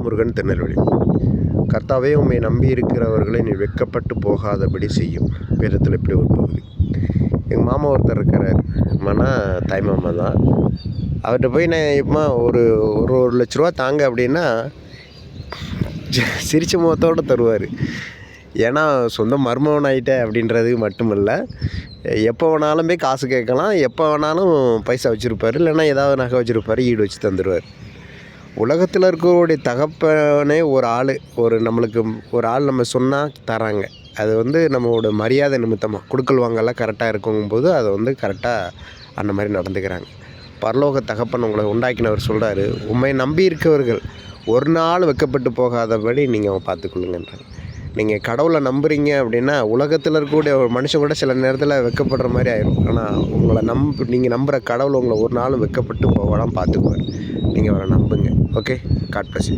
முருகன், திருநெல்வேலி. கர்த்தாவே, உம்மை நம்பி இருக்கிறவர்களை நீ வெட்கப்பட்டு போகாதபடி செய்யும். வேதத்தில் இப்படி ஒரு பகுதி. எங்கள் மாமா ஒருத்தர் இருக்கிறார். மாமா தாய் மாமா தான். அவர்கிட்ட போய் நான் எப்போ ஒரு லட்ச ரூபா தாங்க அப்படின்னா சிரிச்ச முகத்தோடு தருவார். ஏன்னா சொந்த மருமகன் ஆகிட்டேன் அப்படின்றது மட்டும் இல்லை, எப்போ வேணாலும் போய் காசு கேட்கலாம், எப்போ வேணாலும் பைசா வச்சுருப்பார், இல்லைன்னா ஏதாவது நகை வச்சுருப்பார், ஈடு வச்சு தந்துடுவார். உலகத்தில் இருக்கிறவருடைய தகப்பனே நம்மளுக்கு ஒரு ஆள் நம்ம சொன்னால் தராங்க. அது நம்மளோட மரியாதை நிமித்தமாக கொடுக்கல் வாங்கலாம் கரெக்டாக இருக்குங்கும்போது அதை கரெக்டாக அந்த மாதிரி நடந்துக்கிறாங்க. பரலோக தகப்பன் உங்களை உண்டாக்கினவர் சொல்கிறாரு, உண்மை நம்பி இருக்கவர்கள் ஒரு நாள் வெட்கப்பட்டு போகாதபடி நீங்கள் பார்த்துக்கொள்ளுங்கன்றாங்க. நீங்கள் கடவுளை நம்புறீங்க அப்படின்னா உலகத்தில் இருக்கக்கூடிய ஒரு மனுஷன் கூட சில நேரத்தில் வெட்கப்படுற மாதிரி ஆயிடும். ஆனால் நீங்கள் நம்புகிற கடவுள் உங்களை ஒரு நாள் வெட்கப்பட்டு போகலாம் பார்த்துக்குவார். நீங்கள் அவரை நம்புங்க. Okay, God bless you.